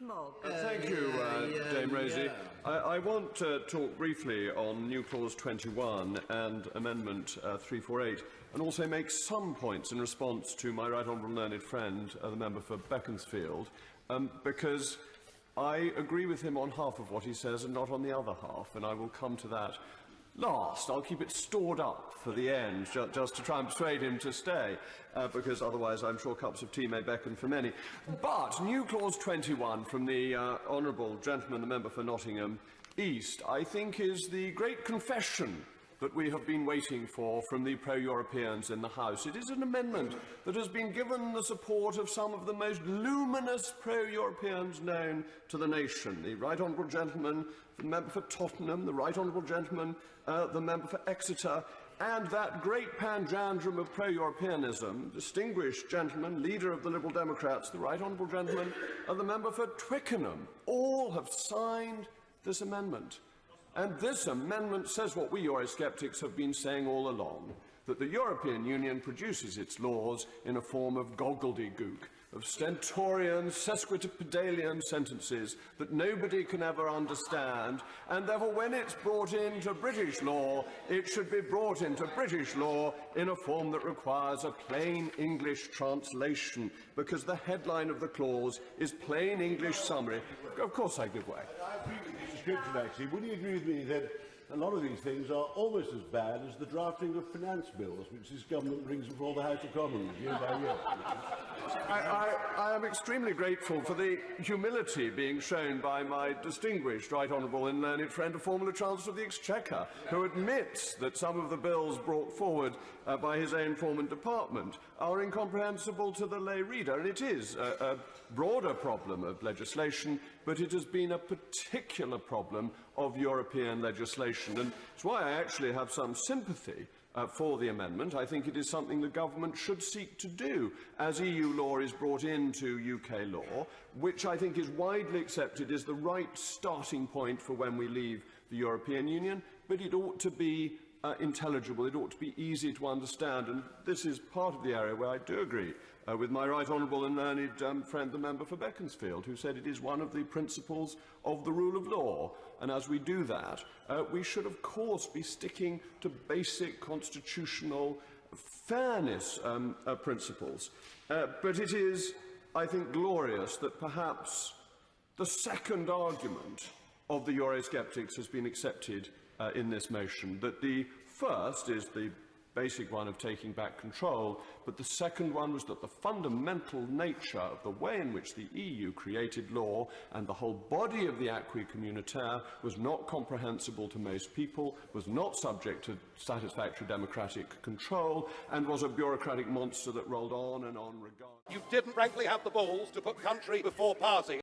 Rees-Mogg. Thank you, Dame Rosie. I want to talk briefly on new clause 21 and amendment 348, and also make some points in response to my right honourable learned friend, the member for Beaconsfield, because I agree with him on half of what he says and not on the other half, and I will come to that last. I'll keep it stored up for the end, just to try and persuade him to stay, because otherwise I'm sure cups of tea may beckon for many. But new clause 21 from the honourable gentleman, the member for Nottingham East, I think is the great confession that we have been waiting for from the pro-Europeans in the House. It is an amendment that has been given the support of some of the most luminous pro-Europeans known to the nation. The right honourable gentleman, the member for Tottenham, the right honourable gentleman, the member for Exeter, and that great panjandrum of pro-Europeanism, distinguished gentleman, leader of the Liberal Democrats, the right honourable gentleman, and the member for Twickenham, all have signed this amendment. And this amendment says what we Eurosceptics have been saying all along, that the European Union produces its laws in a form of gobbledygook, of stentorian, sesquipedalian sentences that nobody can ever understand, and therefore when it's brought into British law, it should be brought into British law in a form that requires a plain English translation, because the headline of the clause is plain English summary. Of course I give way. I agree with the description, actually. Would you agree with me that a lot of these things are almost as bad as the drafting of finance bills, which this government brings before the House of Commons year by year? I am extremely grateful for the humility being shown by my distinguished right honourable and learned friend, the former Chancellor of the Exchequer, who admits that some of the bills brought forward by his own form and department are incomprehensible to the lay reader. And it is a broader problem of legislation, but it has been a particular problem of European legislation. And it's why I actually have some sympathy for the amendment. I think it is something the government should seek to do as EU law is brought into UK law, which I think is widely accepted is the right starting point for when we leave the European Union, but it ought to be intelligible, it ought to be easy to understand, and this is part of the area where I do agree with my right honourable and learned friend, the member for Beaconsfield, who said it is one of the principles of the rule of law. And as we do that, we should, of course, be sticking to basic constitutional fairness principles. But it is, I think, glorious that perhaps the second argument of the Eurosceptics has been accepted in this motion, that the first is the basic one of taking back control, but the second one was that the fundamental nature of the way in which the EU created law and the whole body of the acquis communautaire was not comprehensible to most people, was not subject to satisfactory democratic control, and was a bureaucratic monster that rolled on and on regardless. You didn't frankly have the balls to put country before party.